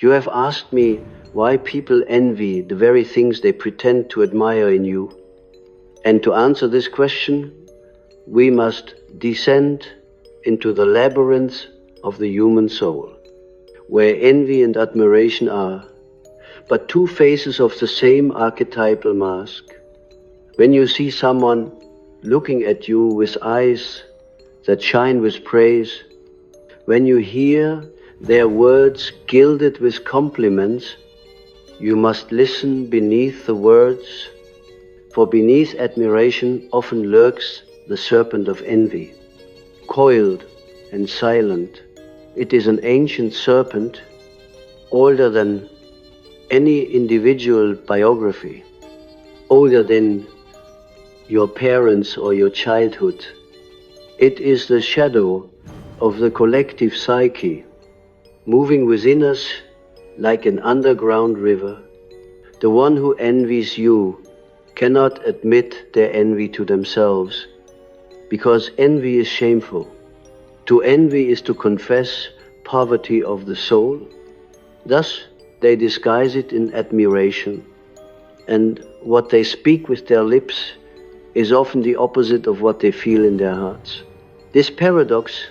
You have asked me why people envy the very things they pretend to admire in you. And to answer this question, we must descend into the labyrinth of the human soul, where envy and admiration are but two faces of the same archetypal mask. When you see someone looking at you with eyes that shine with praise, when you hear their words gilded with compliments, you must listen beneath the words, for beneath admiration often lurks the serpent of envy. Coiled and silent, it is an ancient serpent, older than any individual biography, older than your parents or your childhood. It is the shadow of the collective psyche, moving within us like an underground river. The one who envies you cannot admit their envy to themselves, because envy is shameful. To envy is to confess poverty of the soul. Thus, they disguise it in admiration, and what they speak with their lips is often the opposite of what they feel in their hearts. This paradox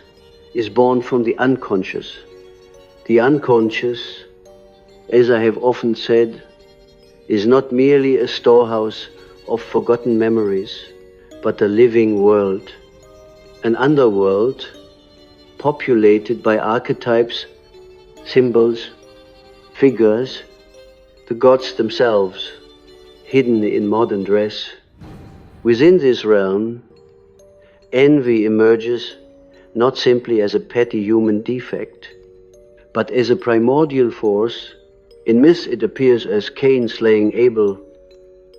is born from the unconscious. The unconscious, as I have often said, is not merely a storehouse of forgotten memories, but a living world, an underworld populated by archetypes, symbols, figures, the gods themselves, hidden in modern dress. Within this realm, envy emerges not simply as a petty human defect, but as a primordial force. In myth it appears as Cain slaying Abel,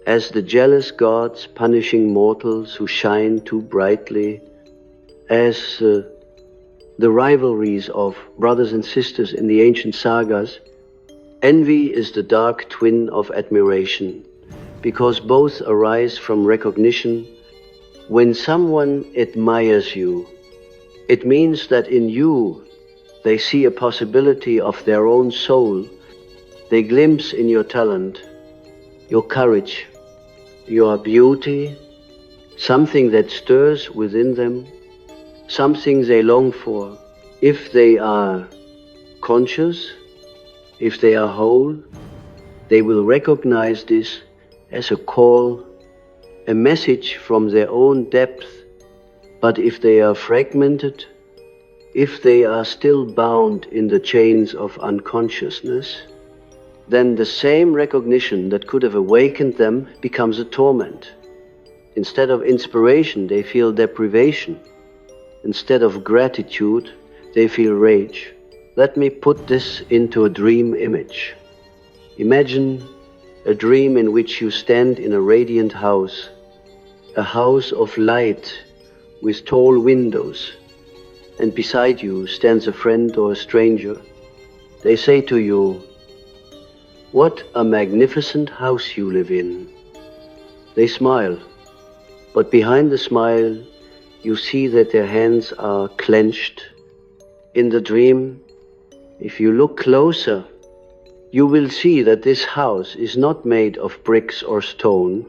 as the jealous gods punishing mortals who shine too brightly, as the rivalries of brothers and sisters in the ancient sagas. Envy is the dark twin of admiration, because both arise from recognition. When someone admires you, it means that in you they see a possibility of their own soul. They glimpse in your talent, your courage, your beauty, something that stirs within them, something they long for. If they are conscious, if they are whole, they will recognize this as a call, a message from their own depth. But if they are fragmented, if they are still bound in the chains of unconsciousness, then the same recognition that could have awakened them becomes a torment. Instead of inspiration, they feel deprivation. Instead of gratitude, they feel rage. Let me put this into a dream image. Imagine a dream in which you stand in a radiant house, a house of light with tall windows, and beside you stands a friend or a stranger. They say to you, "What a magnificent house you live in." They smile, but behind the smile, you see that their hands are clenched. In the dream, if you look closer, you will see that this house is not made of bricks or stone,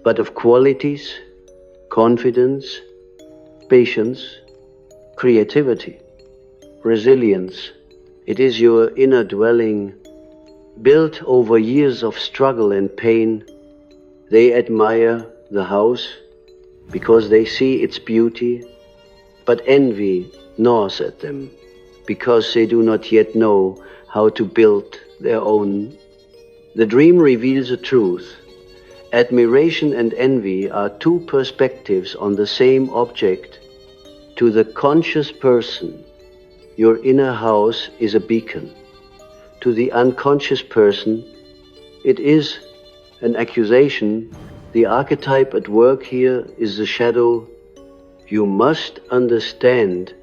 but of qualities, confidence, patience, creativity, resilience. It is your inner dwelling, built over years of struggle and pain. They admire the house because they see its beauty, but envy gnaws at them because they do not yet know how to build their own. The dream reveals a truth. Admiration and envy are two perspectives on the same object. To the conscious person, your inner house is a beacon. To the unconscious person, it is an accusation. The archetype at work here is the shadow. You must understand,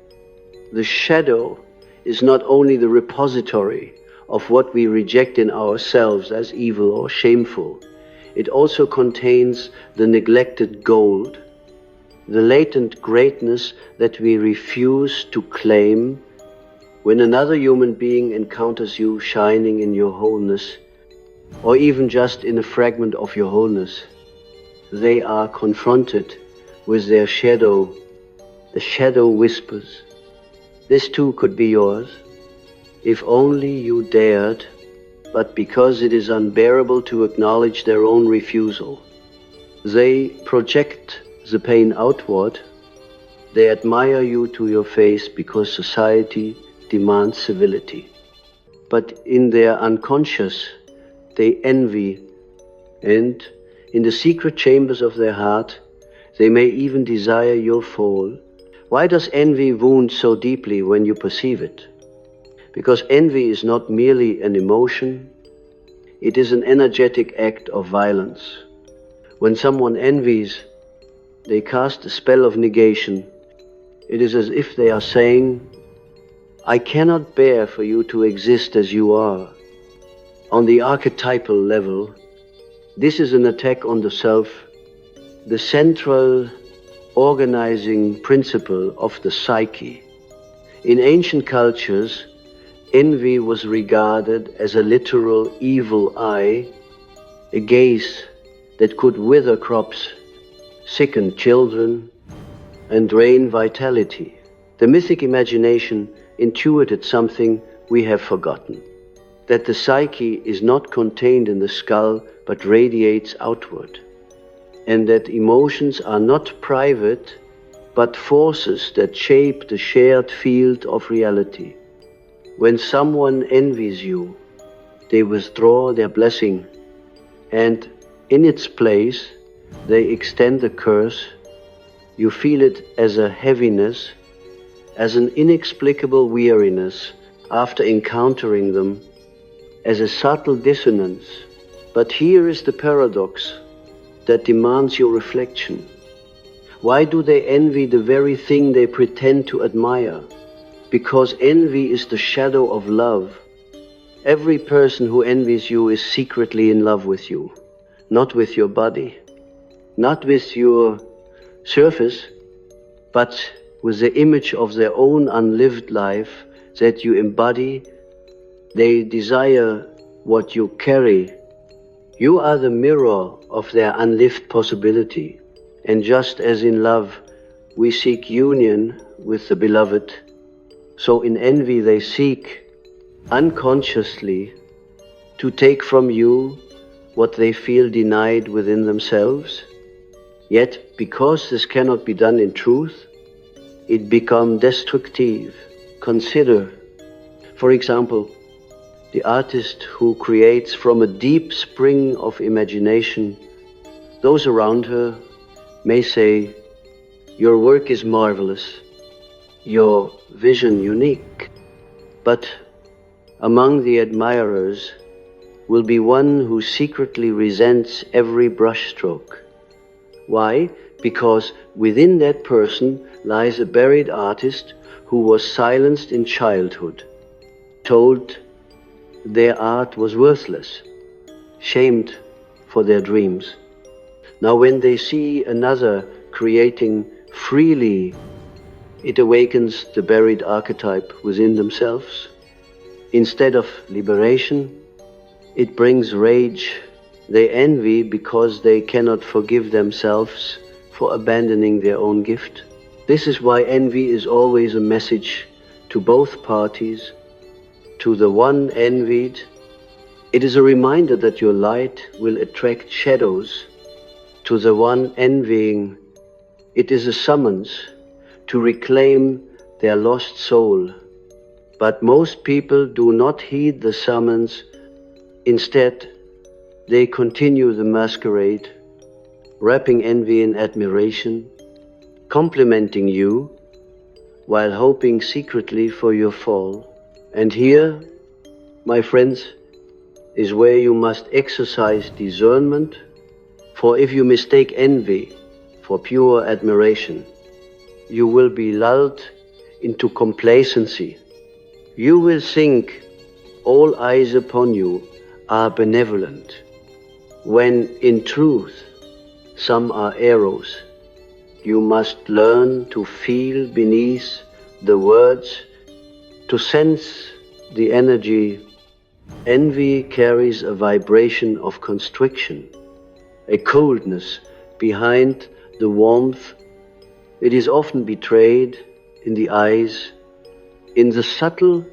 the shadow is not only the repository of what we reject in ourselves as evil or shameful. It also contains the neglected gold, the latent greatness that we refuse to claim When another human being encounters you shining in your wholeness, or even just in a fragment of your wholeness, they are confronted with their shadow. The shadow whispers, "This too could be yours, if only you dared," but because it is unbearable to acknowledge their own refusal, they project the pain outward. They admire you to your face because society demands civility. But in their unconscious, they envy, and in the secret chambers of their heart, they may even desire your fall. Why does envy wound so deeply when you perceive it? Because envy is not merely an emotion, it is an energetic act of violence. When someone envies, they cast a spell of negation. It is as if they are saying, "I cannot bear for you to exist as you are." On the archetypal level, this is an attack on the self, the central organizing principle of the psyche. In ancient cultures, envy was regarded as a literal evil eye, a gaze that could wither crops, sicken children, and drain vitality. The mythic imagination intuited something we have forgotten, that the psyche is not contained in the skull but radiates outward, and that emotions are not private but forces that shape the shared field of reality. When someone envies you, they withdraw their blessing, and in its place they extend a curse. You feel it as a heaviness, as an inexplicable weariness after encountering them, as a subtle dissonance. But here is the paradox that demands your reflection. Why do they envy the very thing they pretend to admire? Because envy is the shadow of love. Every person who envies you is secretly in love with you, not with your body, not with your surface, but with the image of their own unlived life that you embody. They desire what you carry. You are the mirror of their unlived possibility. And just as in love we seek union with the beloved, so in envy they seek, unconsciously, to take from you what they feel denied within themselves. Yet, because this cannot be done in truth, it becomes destructive. Consider, for example, the artist who creates from a deep spring of imagination. Those around her may say, "Your work is marvelous, your vision unique." But among the admirers will be one who secretly resents every brushstroke. Why? Because within that person lies a buried artist who was silenced in childhood, told their art was worthless, shamed for their dreams. Now when they see another creating freely, it awakens the buried archetype within themselves. Instead of liberation, it brings rage. They envy because they cannot forgive themselves for abandoning their own gift. This is why envy is always a message to both parties. To the one envied, it is a reminder that your light will attract shadows. To the one envying, it is a summons to reclaim their lost soul. But most people do not heed the summons. Instead, they continue the masquerade, wrapping envy in admiration, complimenting you, while hoping secretly for your fall. And here, my friends, is where you must exercise discernment, for if you mistake envy for pure admiration, you will be lulled into complacency. You will think all eyes upon you are benevolent, when in truth some are arrows. You must learn to feel beneath the words To sense the energy, envy carries a vibration of constriction, a coldness behind the warmth. It is often betrayed in the eyes, in the subtle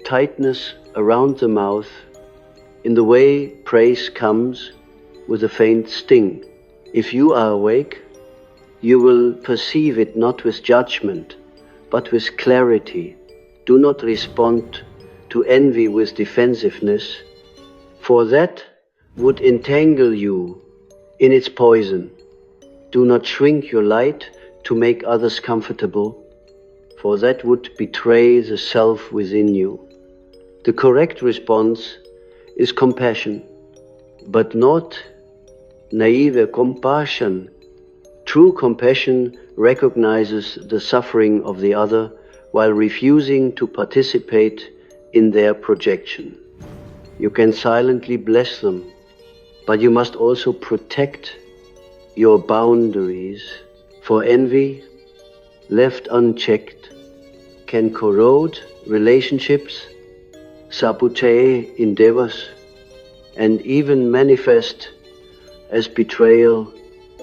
tightness around the mouth, in the way praise comes with a faint sting. If you are awake, you will perceive it not with judgment, but with clarity. Do not respond to envy with defensiveness, for that would entangle you in its poison. Do not shrink your light to make others comfortable, for that would betray the self within you. The correct response is compassion, but not naive compassion. True compassion recognizes the suffering of the other while refusing to participate in their projection. You can silently bless them, but you must also protect your boundaries, for envy, left unchecked, can corrode relationships, sabotage endeavors, and even manifest as betrayal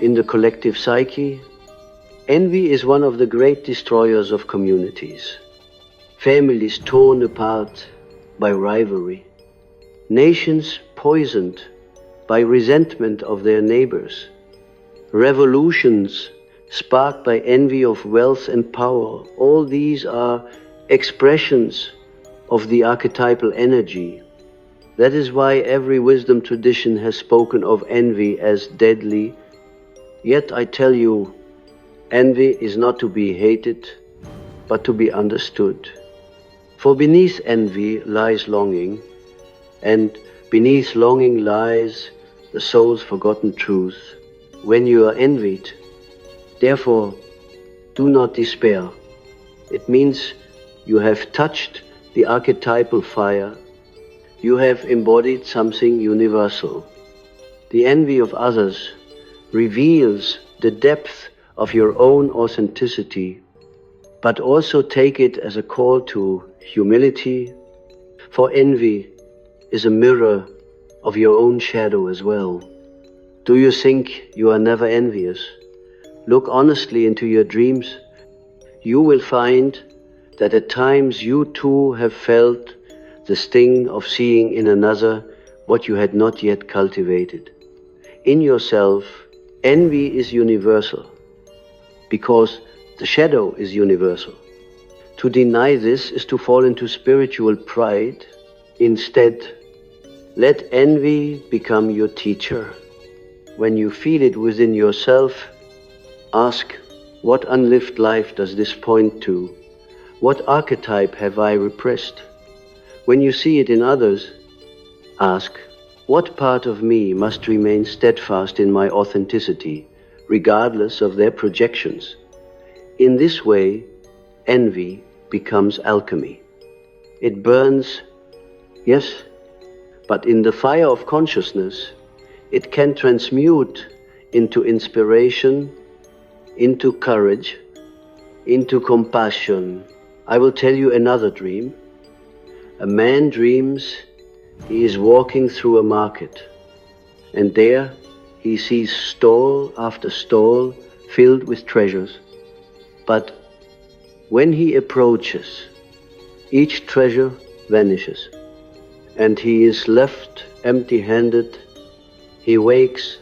in the collective psyche. Envy is one of the great destroyers of communities. Families torn apart by rivalry, nations poisoned by resentment of their neighbors, revolutions sparked by envy of wealth and power. All these are expressions of the archetypal energy. That is why every wisdom tradition has spoken of envy as deadly. Yet I tell you, envy is not to be hated, but to be understood. For beneath envy lies longing, and beneath longing lies the soul's forgotten truth. When you are envied, therefore, do not despair. It means you have touched the archetypal fire. You have embodied something universal. The envy of others reveals the depth of your own authenticity, but also take it as a call to humility, for envy is a mirror of your own shadow as well. Do you think you are never envious? Look honestly into your dreams. You will find that at times you too have felt the sting of seeing in another what you had not yet cultivated. In yourself, envy is universal, because the shadow is universal. To deny this is to fall into spiritual pride. Instead, let envy become your teacher. When you feel it within yourself, ask, what unlived life does this point to? What archetype have I repressed? When you see it in others, ask, what part of me must remain steadfast in my authenticity, regardless of their projections? In this way, envy becomes alchemy. It burns, yes, but in the fire of consciousness, it can transmute into inspiration, into courage, into compassion. I will tell you another dream. A man dreams he is walking through a market, and there he sees stall after stall filled with treasures. But when he approaches, each treasure vanishes, and he is left empty-handed. He wakes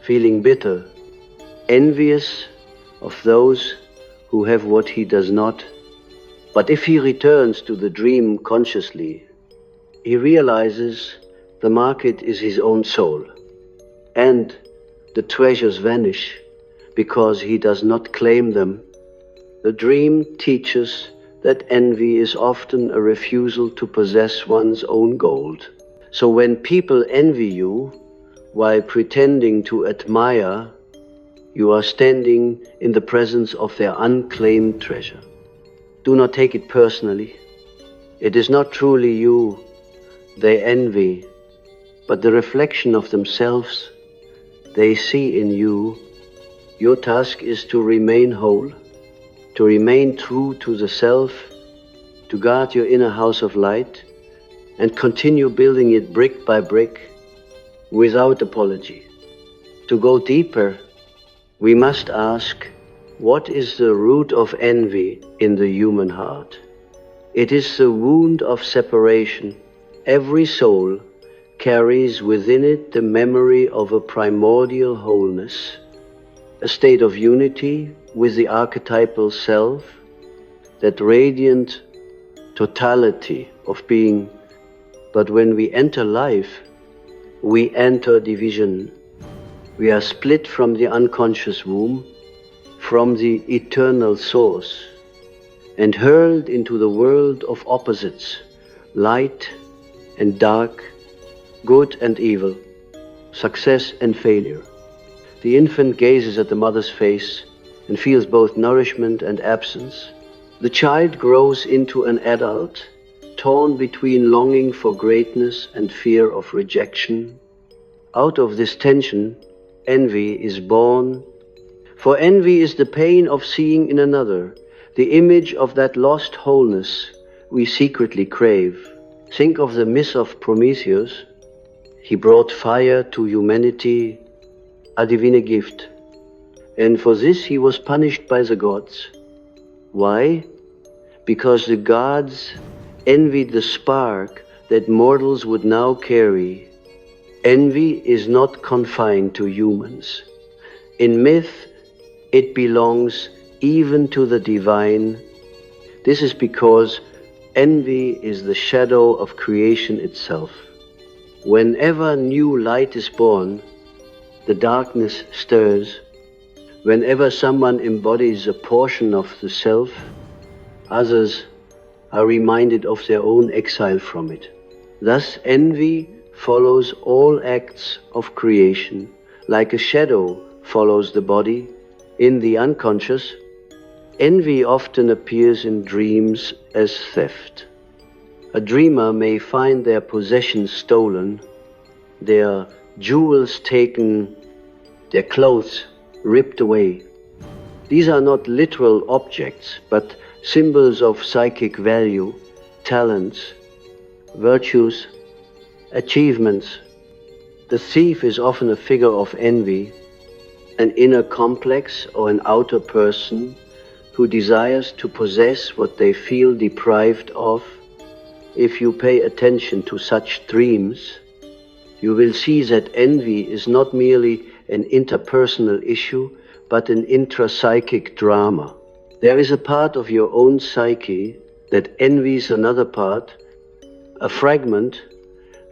feeling bitter, envious of those who have what he does not. But if he returns to the dream consciously, he realizes the market is his own soul, and the treasures vanish because he does not claim them. The dream teaches that envy is often a refusal to possess one's own gold. So when people envy you while pretending to admire, you are standing in the presence of their unclaimed treasure. Do not take it personally. It is not truly you they envy, but the reflection of themselves they see in you. Your task is to remain whole, to remain true to the self, to guard your inner house of light and continue building it brick by brick without apology. To go deeper, we must ask, what is the root of envy in the human heart? It is the wound of separation. Every soul carries within it the memory of a primordial wholeness, a state of unity with the archetypal self, that radiant totality of being. But when we enter life, we enter division. We are split from the unconscious womb, from the eternal source, and hurled into the world of opposites, light and dark, good and evil, success and failure. The infant gazes at the mother's face and feels both nourishment and absence. The child grows into an adult, torn between longing for greatness and fear of rejection. Out of this tension, envy is born. For envy is the pain of seeing in another the image of that lost wholeness we secretly crave. Think of the myth of Prometheus. He brought fire to humanity, a divine gift. And for this he was punished by the gods. Why? Because the gods envied the spark that mortals would now carry. Envy is not confined to humans. In myth, it belongs even to the divine. This is because envy is the shadow of creation itself. Whenever new light is born, the darkness stirs. Whenever someone embodies a portion of the self, others are reminded of their own exile from it. Thus, envy follows all acts of creation, like a shadow follows the body. In the unconscious, envy often appears in dreams as theft. A dreamer may find their possessions stolen, their jewels taken, their clothes ripped away. These are not literal objects, but symbols of psychic value, talents, virtues, achievements. The thief is often a figure of envy, an inner complex or an outer person who desires to possess what they feel deprived of. If you pay attention to such dreams, you will see that envy is not merely an interpersonal issue, but an intrapsychic drama. There is a part of your own psyche that envies another part, a fragment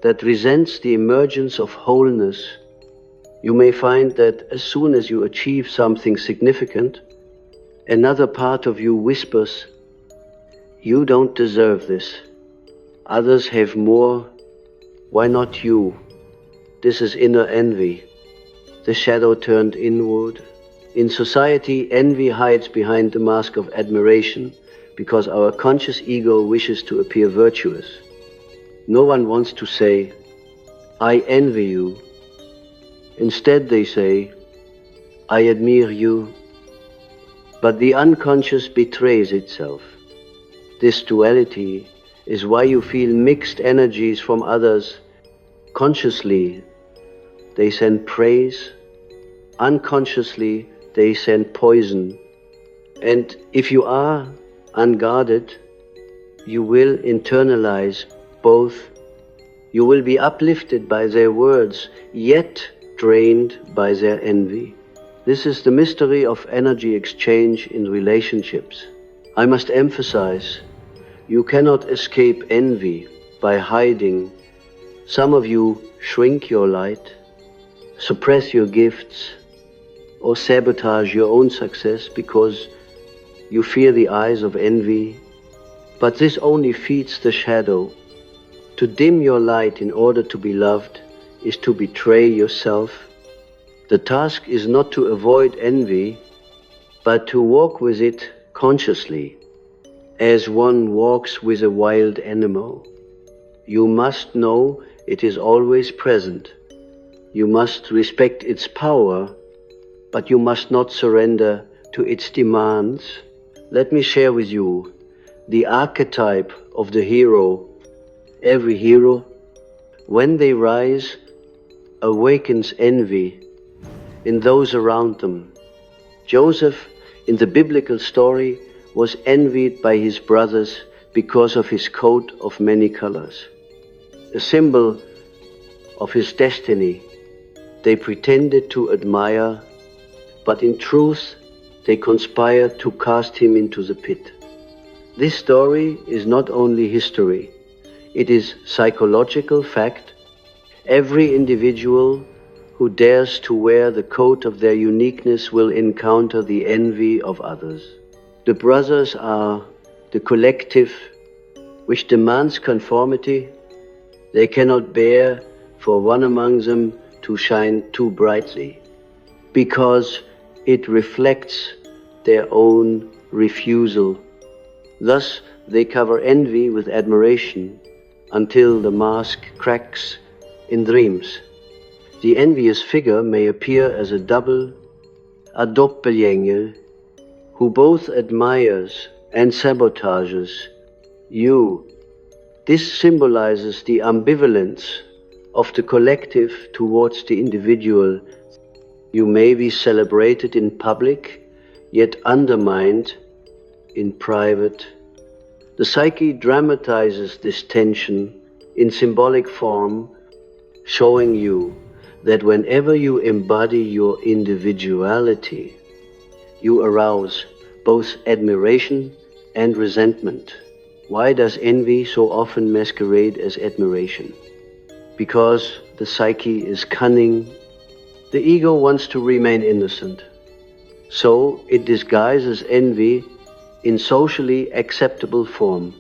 that resents the emergence of wholeness. You may find that as soon as you achieve something significant, another part of you whispers, "You don't deserve this. Others have more. Why not you?" This is inner envy, the shadow turned inward. In society, envy hides behind the mask of admiration because our conscious ego wishes to appear virtuous. No one wants to say, "I envy you." Instead, they say, "I admire you." But the unconscious betrays itself. This duality is why you feel mixed energies from others. Consciously, they send praise. Unconsciously, they send poison. And if you are unguarded, you will internalize both. You will be uplifted by their words, yet drained by their envy. This is the mystery of energy exchange in relationships. I must emphasize, you cannot escape envy by hiding. Some of you shrink your light, suppress your gifts, or sabotage your own success because you fear the eyes of envy. But this only feeds the shadow. To dim your light in order to be loved is to betray yourself. The task is not to avoid envy, but to walk with it consciously, as one walks with a wild animal. You must know it is always present. You must respect its power, but you must not surrender to its demands. Let me share with you the archetype of the hero. Every hero, when they rise, awakens envy in those around them. Joseph, in the biblical story, was envied by his brothers because of his coat of many colors, a symbol of his destiny. They pretended to admire, but in truth they conspired to cast him into the pit. This story is not only history, it is psychological fact. Every individual who dares to wear the coat of their uniqueness will encounter the envy of others. The brothers are the collective which demands conformity. They cannot bear for one among them to shine too brightly, because it reflects their own refusal. Thus they cover envy with admiration until the mask cracks in dreams. The envious figure may appear as a doppelgänger, who both admires and sabotages you. This symbolizes the ambivalence of the collective towards the individual. You may be celebrated in public, yet undermined in private. The psyche dramatizes this tension in symbolic form, showing you that whenever you embody your individuality, you arouse both admiration and resentment. Why does envy so often masquerade as admiration? Because the psyche is cunning. The ego wants to remain innocent. So it disguises envy in socially acceptable form.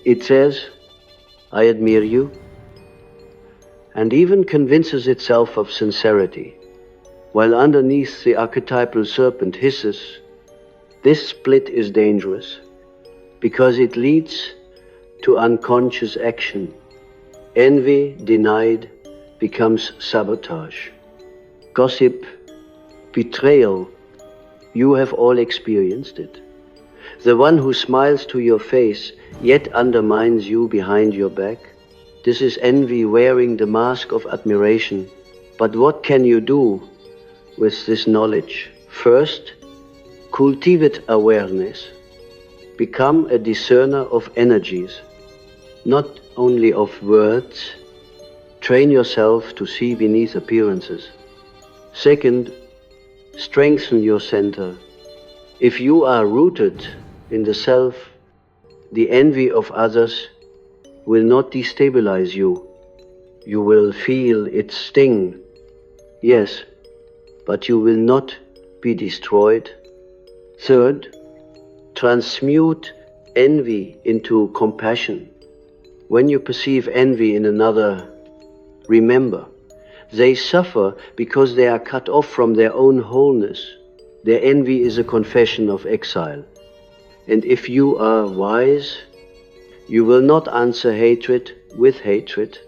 It says, "I admire you," and even convinces itself of sincerity, while underneath the archetypal serpent hisses. This split is dangerous because it leads to unconscious action. Envy denied becomes sabotage. Gossip, betrayal, you have all experienced it. The one who smiles to your face yet undermines you behind your back. This is envy wearing the mask of admiration. But what can you do with this knowledge? First, cultivate awareness. Become a discerner of energies, not only of words. Train yourself to see beneath appearances. Second, strengthen your center. If you are rooted in the self, the envy of others will not destabilize you. You will feel its sting, yes, but you will not be destroyed. Third, transmute envy into compassion. When you perceive envy in another, remember, they suffer because they are cut off from their own wholeness. Their envy is a confession of exile. And if you are wise, you will not answer hatred with hatred,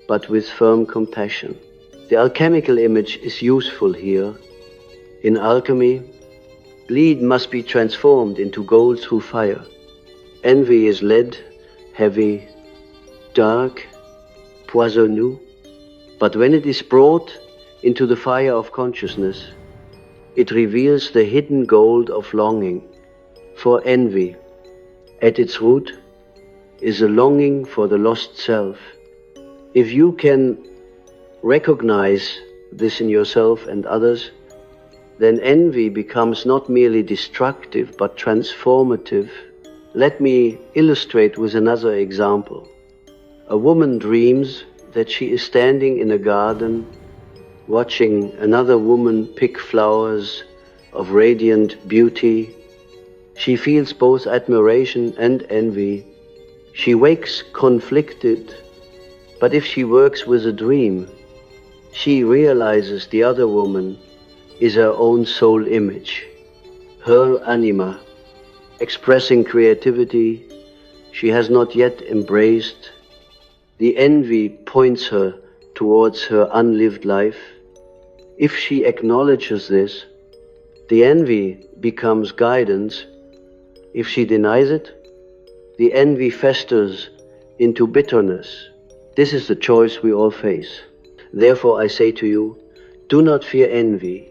but with firm compassion. The alchemical image is useful here. In alchemy, lead must be transformed into gold through fire. Envy is lead, heavy, dark, poisonous. But when it is brought into the fire of consciousness, it reveals the hidden gold of longing. For envy, at its root, is a longing for the lost self. If you can recognize this in yourself and others, then envy becomes not merely destructive but transformative. Let me illustrate with another example. A woman dreams that she is standing in a garden watching another woman pick flowers of radiant beauty. She feels both admiration and envy. She wakes conflicted, but if she works with a dream, she realizes the other woman is her own soul image, her anima, expressing creativity she has not yet embraced. The envy points her towards her unlived life. If she acknowledges this, the envy becomes guidance. If she denies it, the envy festers into bitterness. This is the choice we all face. Therefore I say to you, do not fear envy,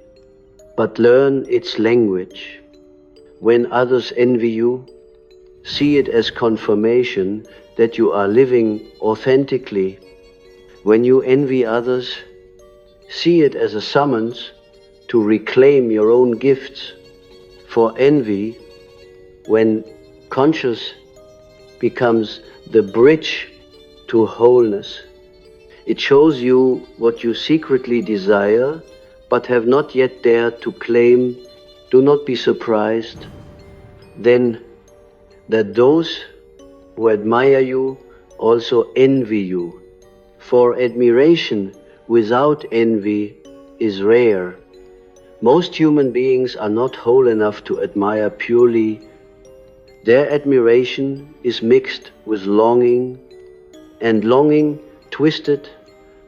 but learn its language. When others envy you, see it as confirmation that you are living authentically. When you envy others, see it as a summons to reclaim your own gifts. For envy, when conscious, becomes the bridge to wholeness. It shows you what you secretly desire, but have not yet dared to claim. Do not be surprised then that those who admire you also envy you. For admiration without envy is rare. Most human beings are not whole enough to admire purely. Their admiration is mixed with longing, and longing, twisted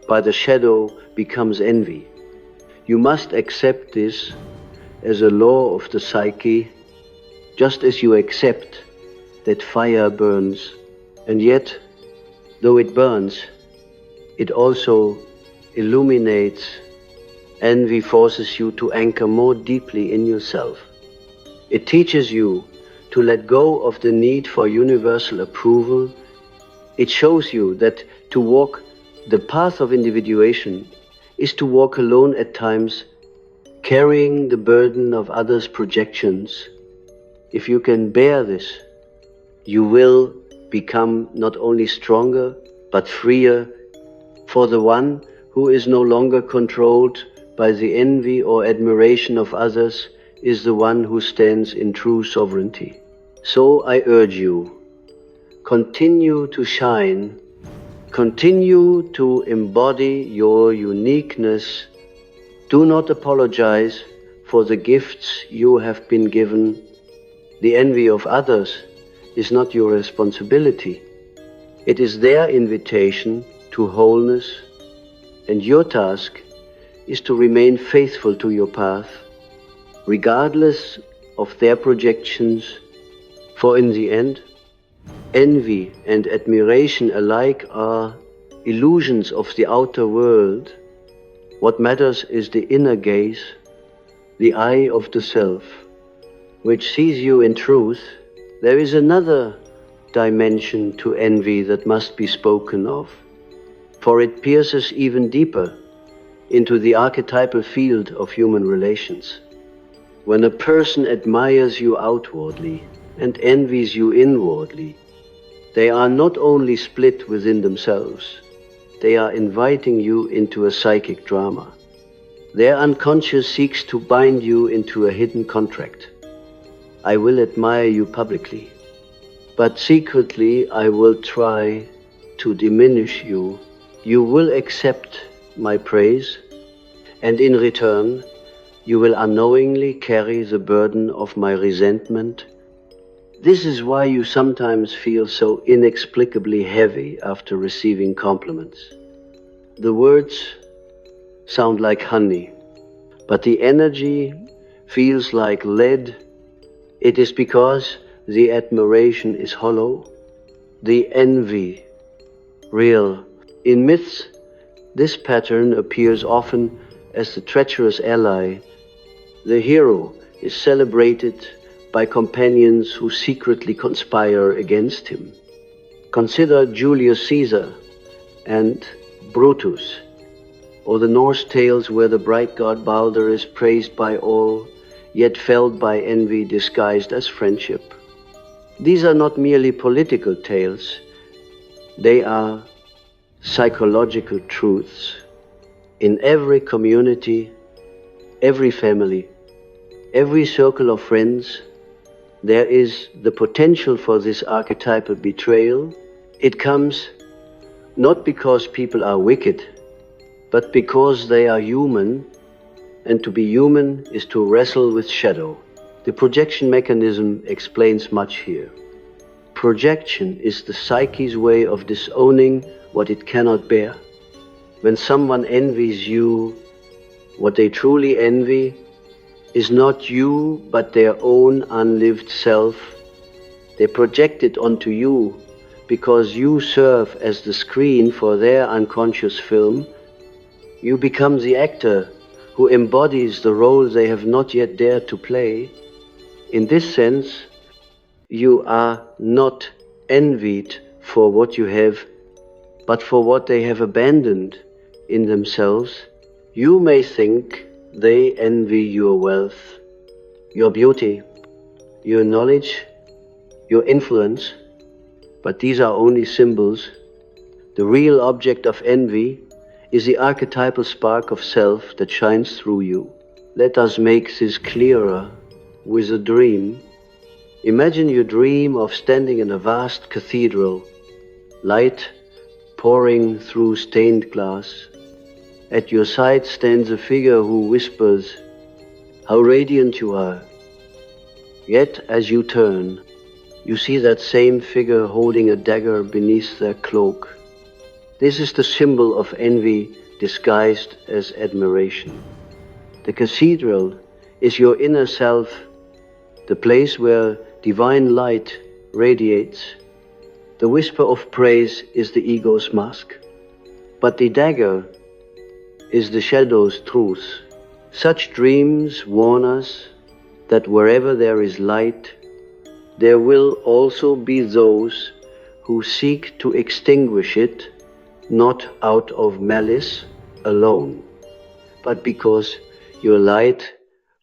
by the shadow, becomes envy. You must accept this as a law of the psyche, just as you accept that fire burns. And yet, though it burns, it also illuminates. Envy forces you to anchor more deeply in yourself. It teaches you to let go of the need for universal approval. It shows you that to walk the path of individuation is to walk alone at times, carrying the burden of others' projections. If you can bear this, you will become not only stronger, but freer. For the one who is no longer controlled by the envy or admiration of others is the one who stands in true sovereignty. So I urge you, continue to shine, continue to embody your uniqueness. Do not apologize for the gifts you have been given. The envy of others is not your responsibility. It is their invitation to wholeness, and your task is to remain faithful to your path, regardless of their projections. For in the end, envy and admiration alike are illusions of the outer world. What matters is the inner gaze, the eye of the self, which sees you in truth. There is another dimension to envy that must be spoken of, for it pierces even deeper into the archetypal field of human relations. When a person admires you outwardly and envies you inwardly, they are not only split within themselves, they are inviting you into a psychic drama. Their unconscious seeks to bind you into a hidden contract. I will admire you publicly, but secretly I will try to diminish you. You will accept my praise, and in return, you will unknowingly carry the burden of my resentment. This is why you sometimes feel so inexplicably heavy after receiving compliments. The words sound like honey, but the energy feels like lead. It is because the admiration is hollow, the envy real. In myths, this pattern appears often as the treacherous ally. The hero is celebrated by companions who secretly conspire against him. Consider Julius Caesar and Brutus, or the Norse tales where the bright god Balder is praised by all, yet felled by envy disguised as friendship. These are not merely political tales, they are psychological truths. In every community, every family, every circle of friends, there is the potential for this archetypal betrayal. It comes not because people are wicked, but because they are human, and to be human is to wrestle with shadow. The projection mechanism explains much here. Projection is the psyche's way of disowning what it cannot bear. When someone envies you, what they truly envy is not you, but their own unlived self. They project it onto you because you serve as the screen for their unconscious film. You become the actor who embodies the role they have not yet dared to play. In this sense, you are not envied for what you have, but for what they have abandoned in themselves. You may think they envy your wealth, your beauty, your knowledge, your influence, but these are only symbols. The real object of envy is the archetypal spark of self that shines through you. Let us make this clearer with a dream. Imagine you dream of standing in a vast cathedral, light pouring through stained glass. At your side stands a figure who whispers, "How radiant you are." Yet as you turn, you see that same figure holding a dagger beneath their cloak. This is the symbol of envy disguised as admiration. The cathedral is your inner self, the place where divine light radiates. The whisper of praise is the ego's mask, but the dagger is the shadow's truth. Such dreams warn us that wherever there is light, there will also be those who seek to extinguish it, not out of malice alone, but because your light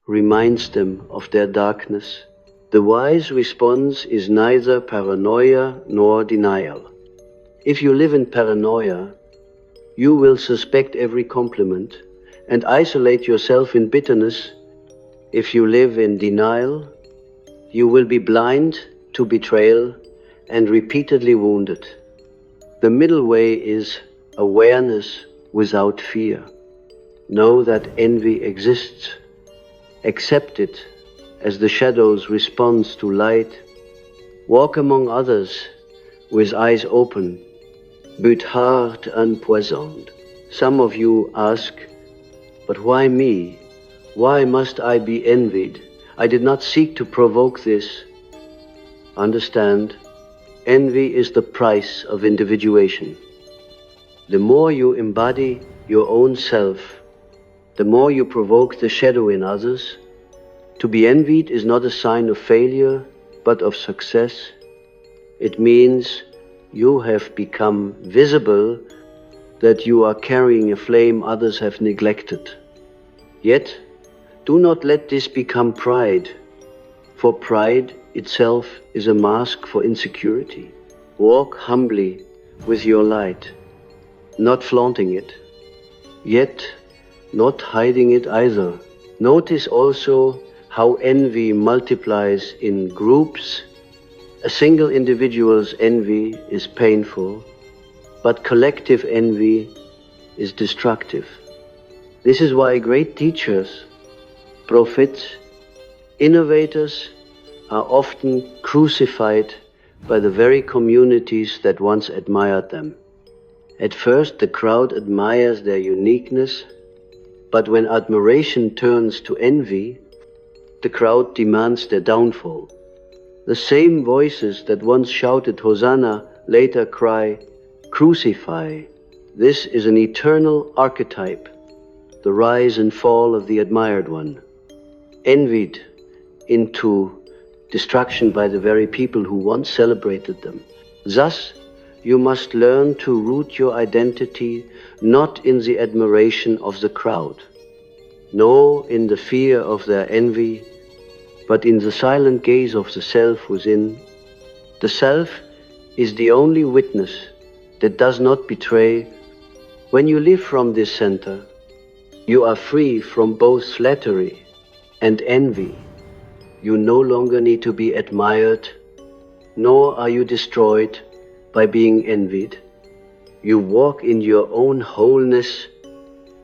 reminds them of their darkness. The wise response is neither paranoia nor denial. If you live in paranoia, you will suspect every compliment and isolate yourself in bitterness. If you live in denial, you will be blind to betrayal and repeatedly wounded. The middle way is awareness without fear. Know that envy exists. Accept it as the shadow's response to light. Walk among others with eyes open, but heart unpoisoned. Some of you ask, but why me? Why must I be envied? I did not seek to provoke this. Understand, envy is the price of individuation. The more you embody your own self, the more you provoke the shadow in others. To be envied is not a sign of failure, but of success. It means you have become visible, that you are carrying a flame others have neglected. Yet, do not let this become pride, for pride itself is a mask for insecurity. Walk humbly with your light, not flaunting it, yet not hiding it either. Notice also how envy multiplies in groups. A single individual's envy is painful, but collective envy is destructive. This is why great teachers, prophets, innovators are often crucified by the very communities that once admired them. At first, the crowd admires their uniqueness, but when admiration turns to envy, the crowd demands their downfall. The same voices that once shouted Hosanna later cry, "Crucify." This is an eternal archetype, the rise and fall of the admired one, envied into destruction by the very people who once celebrated them. Thus, you must learn to root your identity not in the admiration of the crowd, nor in the fear of their envy, but in the silent gaze of the self within. The self is the only witness that does not betray. When you live from this center, you are free from both flattery and envy. You no longer need to be admired, nor are you destroyed by being envied. You walk in your own wholeness,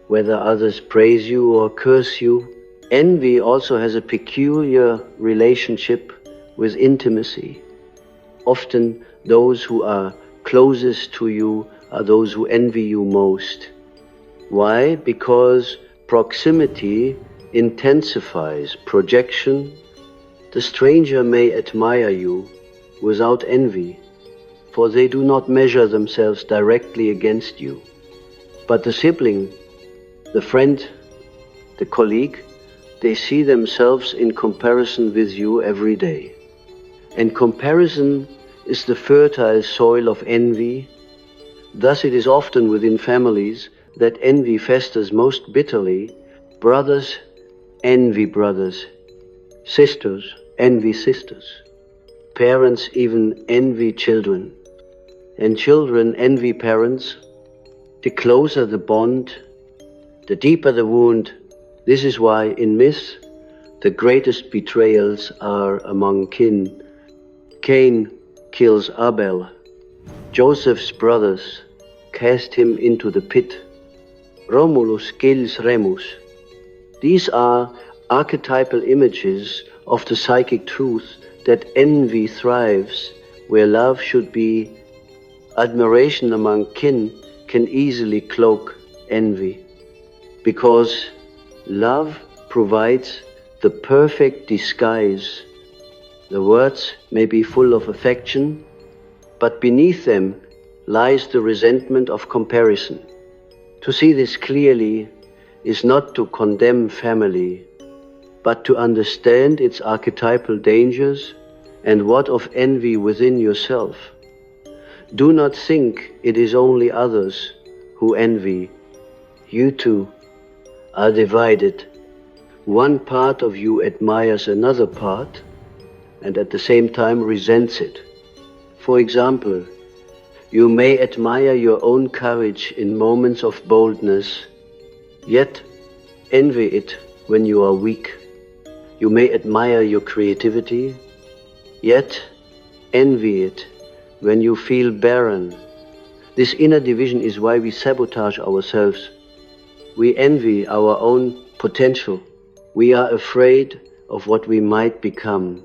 whether others praise you or curse you. Envy also has a peculiar relationship with intimacy. Often those who are closest to you are those who envy you most. Why? Because proximity intensifies projection. The stranger may admire you, without envy, for they do not measure themselves directly against you. But the sibling, the friend, the colleague, they see themselves in comparison with you every day. And comparison is the fertile soil of envy. Thus it is often within families that envy festers most bitterly. Brothers envy brothers, sisters envy sisters, parents even envy children, and children envy parents. The closer the bond, the deeper the wound. This is why in myths the greatest betrayals are among kin. Cain kills Abel. Joseph's brothers cast him into the pit. Romulus kills Remus. These are archetypal images of the psychic truth that envy thrives where love should be. Admiration among kin can easily cloak envy, because love provides the perfect disguise. The words may be full of affection, but beneath them lies the resentment of comparison. To see this clearly is not to condemn family, but to understand its archetypal dangers and what of envy within yourself. Do not think it is only others who envy. You too are divided. One part of you admires another part and at the same time resents it. For example, you may admire your own courage in moments of boldness, yet envy it when you are weak. You may admire your creativity, yet envy it when you feel barren. This inner division is why we sabotage ourselves. We envy our own potential. We are afraid of what we might become.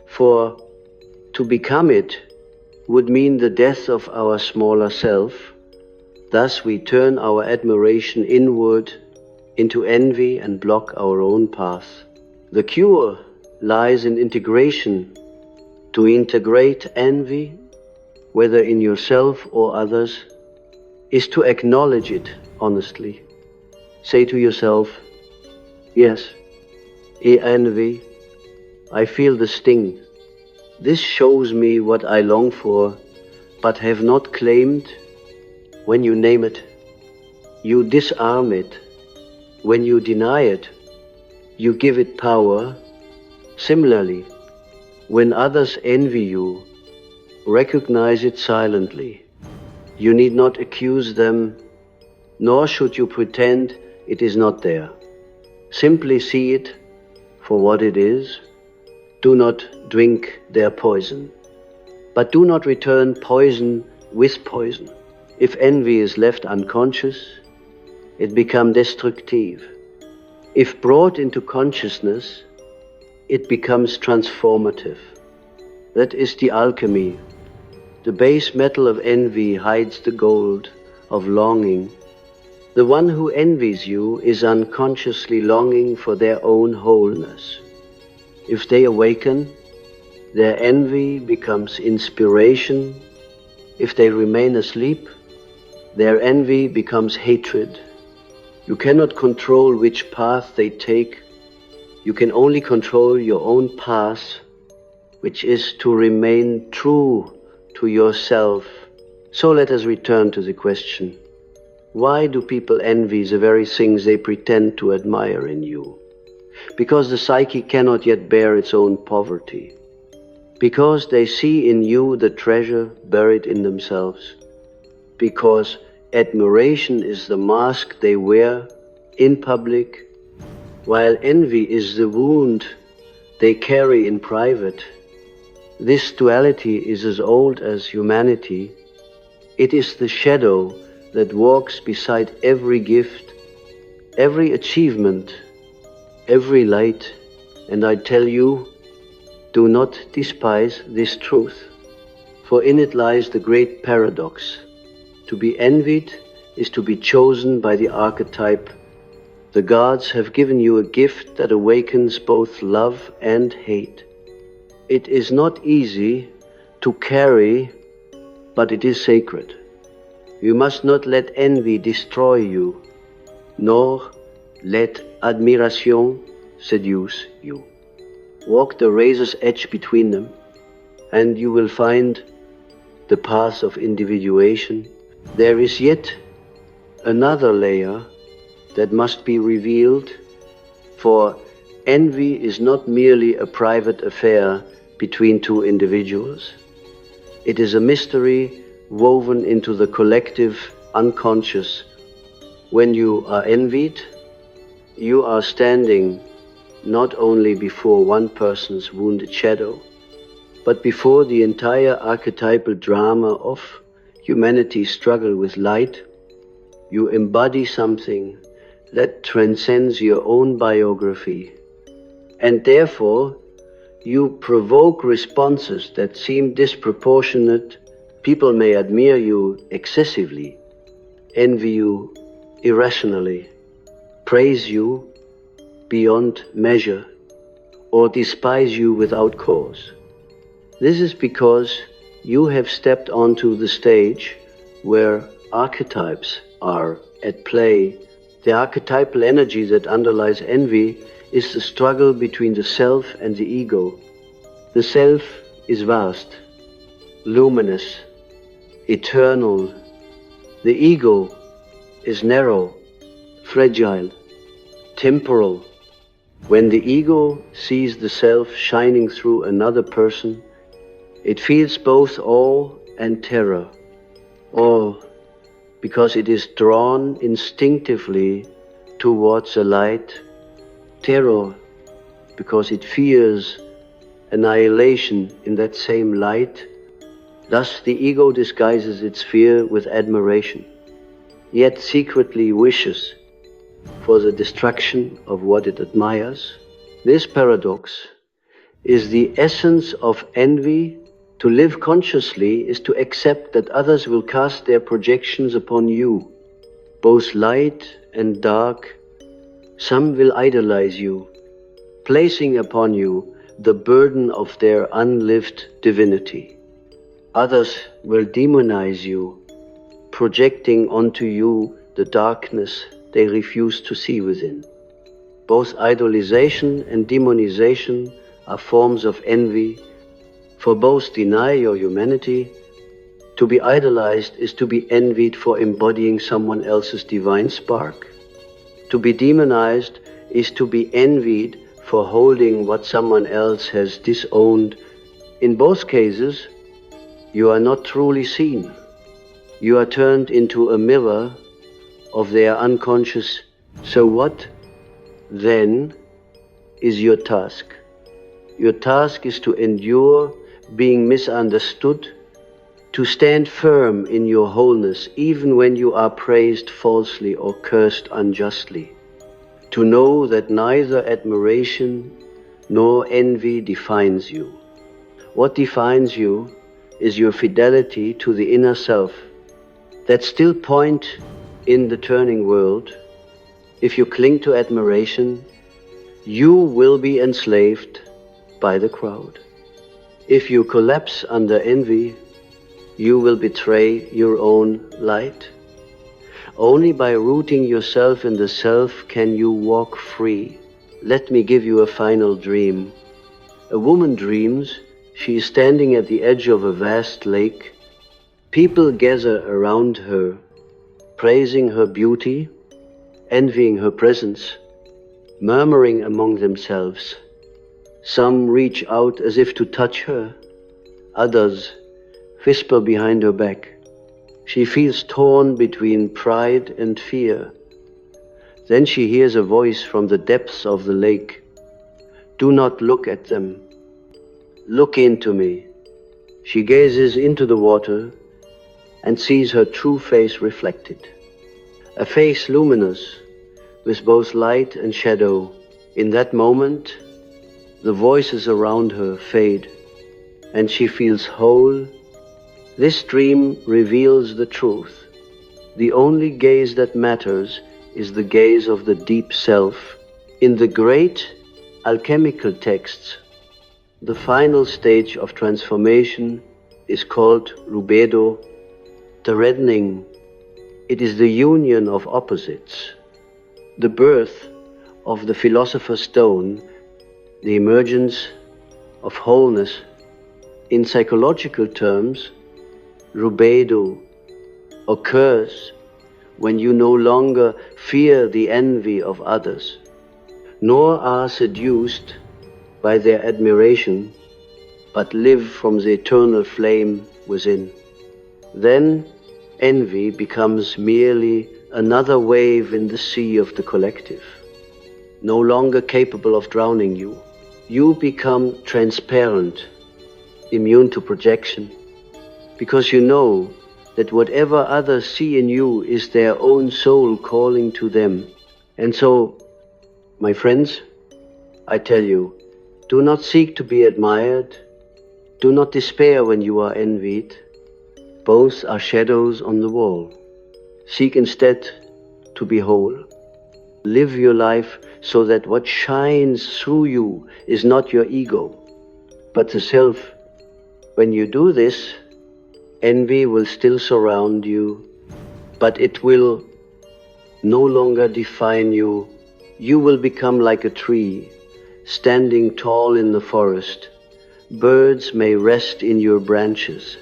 For to become it would mean the death of our smaller self. Thus we turn our admiration inward into envy and block our own path. The cure lies in integration. To integrate envy, whether in yourself or others, is to acknowledge it honestly. Say to yourself, yes, I envy, I feel the sting. This shows me what I long for, but have not claimed. When you name it, you disarm it. When you deny it, you give it power. Similarly, when others envy you, recognize it silently. You need not accuse them, nor should you pretend it is not there. Simply see it for what it is. Do not drink their poison, but do not return poison with poison. If envy is left unconscious, it becomes destructive. If brought into consciousness, it becomes transformative. That is the alchemy. The base metal of envy hides the gold of longing. The one who envies you is unconsciously longing for their own wholeness. If they awaken, their envy becomes inspiration. If they remain asleep, their envy becomes hatred. You cannot control which path they take. You can only control your own path, which is to remain true to yourself. So let us return to the question. Why do people envy the very things they pretend to admire in you? Because the psyche cannot yet bear its own poverty. Because they see in you the treasure buried in themselves. Because admiration is the mask they wear in public, while envy is the wound they carry in private. This duality is as old as humanity. It is the shadow that walks beside every gift, every achievement, every light. And I tell you, do not despise this truth, for in it lies the great paradox. To be envied is to be chosen by the archetype. The gods have given you a gift that awakens both love and hate. It is not easy to carry, but it is sacred. You must not let envy destroy you, nor let admiration seduce you. Walk the razor's edge between them, and you will find the path of individuation. There is yet another layer that must be revealed, for envy is not merely a private affair between two individuals. It is a mystery woven into the collective unconscious. When you are envied, you are standing not only before one person's wounded shadow, but before the entire archetypal drama of humanity's struggle with light. You embody something that transcends your own biography, and therefore you provoke responses that seem disproportionate. People may admire you excessively, envy you irrationally, praise you beyond measure, or despise you without cause. This is because you have stepped onto the stage where archetypes are at play. The archetypal energy that underlies envy is the struggle between the self and the ego. The self is vast, luminous, eternal. The ego is narrow, fragile, temporal. When the ego sees the self shining through another person, it feels both awe and terror. Awe, because it is drawn instinctively towards the light. Terror, because it fears annihilation in that same light. Thus the ego disguises its fear with admiration, yet secretly wishes for the destruction of what it admires. This paradox is the essence of envy. To live consciously is to accept that others will cast their projections upon you, both light and dark. Some will idolize you, placing upon you the burden of their unlived divinity. Others will demonize you, projecting onto you the darkness they refuse to see within. Both idolization and demonization are forms of envy, for both deny your humanity. To be idolized is to be envied for embodying someone else's divine spark. To be demonized is to be envied for holding what someone else has disowned. In both cases, you are not truly seen. You are turned into a mirror of their unconscious. So what, then, is your task? Your task is to endure being misunderstood, to stand firm in your wholeness even when you are praised falsely or cursed unjustly, to know that neither admiration nor envy defines you. What defines you is your fidelity to the inner self. That still point in the turning world. If you cling to admiration, you will be enslaved by the crowd. If you collapse under envy, you will betray your own light. Only by rooting yourself in the self can you walk free. Let me give you a final dream. A woman dreams she is standing at the edge of a vast lake. People gather around her, praising her beauty, envying her presence, murmuring among themselves. Some reach out as if to touch her, others whisper behind her back. She feels torn between pride and fear. Then she hears a voice from the depths of the lake. Do not look at them. Look into me. She gazes into the water and sees her true face reflected. A face luminous, with both light and shadow. In that moment, the voices around her fade, and she feels whole. This dream reveals the truth. The only gaze that matters is the gaze of the deep self. In the great alchemical texts, the final stage of transformation is called rubedo, the reddening. It is the union of opposites, the birth of the philosopher's stone, the emergence of wholeness. In psychological terms, rubedo occurs when you no longer fear the envy of others, nor are seduced by their admiration, but live from the eternal flame within. Then envy becomes merely another wave in the sea of the collective, no longer capable of drowning you. You become transparent, immune to projection, because you know that whatever others see in you is their own soul calling to them. And so, my friends, I tell you, do not seek to be admired, do not despair when you are envied. Both are shadows on the wall. Seek instead to be whole. Live your life so that what shines through you is not your ego, but the self. When you do this, envy will still surround you, but it will no longer define you. You will become like a tree, standing tall in the forest. Birds may rest in your branches.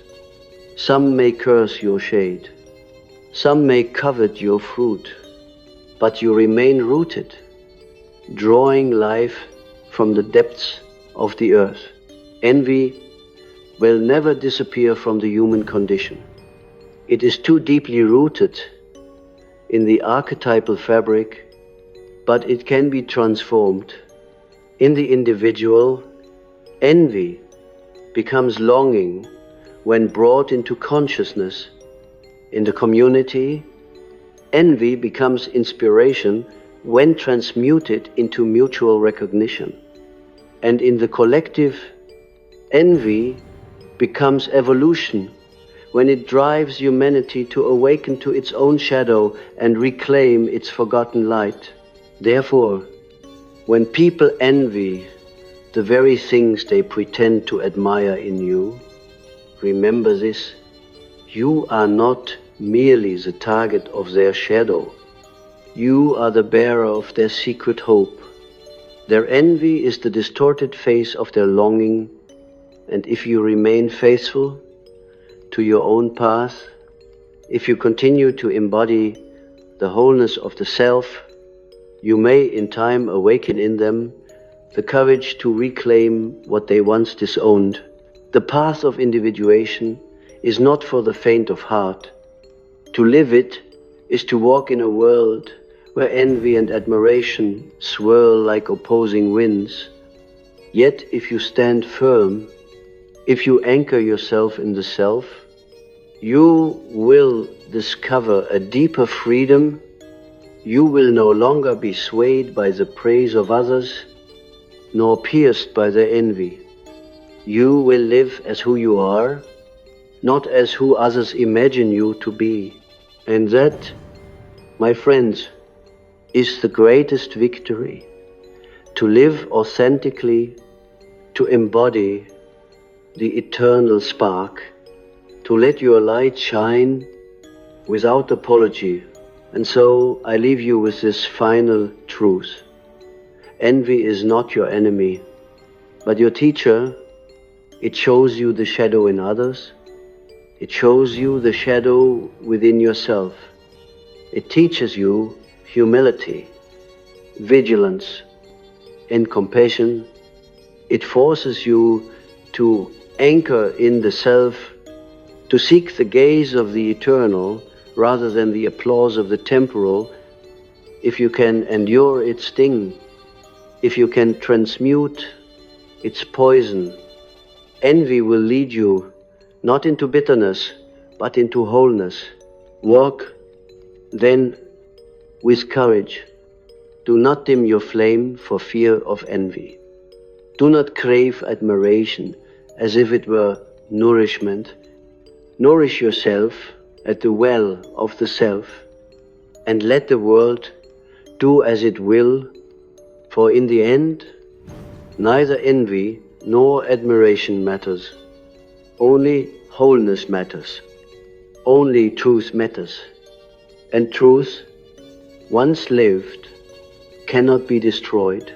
Some may curse your shade. Some may covet your fruit, but you remain rooted, drawing life from the depths of the earth. Envy will never disappear from the human condition. It is too deeply rooted in the archetypal fabric, but it can be transformed. In the individual, envy becomes longing when brought into consciousness. In the community, envy becomes inspiration when transmuted into mutual recognition. And in the collective, envy becomes evolution when it drives humanity to awaken to its own shadow and reclaim its forgotten light. Therefore, when people envy the very things they pretend to admire in you, remember this: you are not merely the target of their shadow. You are the bearer of their secret hope. Their envy is the distorted face of their longing, and if you remain faithful to your own path, if you continue to embody the wholeness of the self, you may in time awaken in them the courage to reclaim what they once disowned. The path of individuation is not for the faint of heart. To live it is to walk in a world where envy and admiration swirl like opposing winds. Yet if you stand firm, if you anchor yourself in the self, you will discover a deeper freedom. You will no longer be swayed by the praise of others, nor pierced by their envy. You will live as who you are, not as who others imagine you to be. And that, my friends, is the greatest victory. To live authentically, to embody the eternal spark, to let your light shine without apology. And so I leave you with this final truth. Envy is not your enemy, but your teacher. It shows you the shadow in others. It shows you the shadow within yourself. It teaches you humility, vigilance, and compassion. It forces you to anchor in the self, to seek the gaze of the eternal rather than the applause of the temporal. If you can endure its sting, if you can transmute its poison, envy will lead you not into bitterness, but into wholeness. Walk then with courage. Do not dim your flame for fear of envy. Do not crave admiration as if it were nourishment. Nourish yourself at the well of the self, and let the world do as it will, for in the end, neither envy nor admiration matters. Only wholeness matters. Only truth matters. And truth, once lived, cannot be destroyed.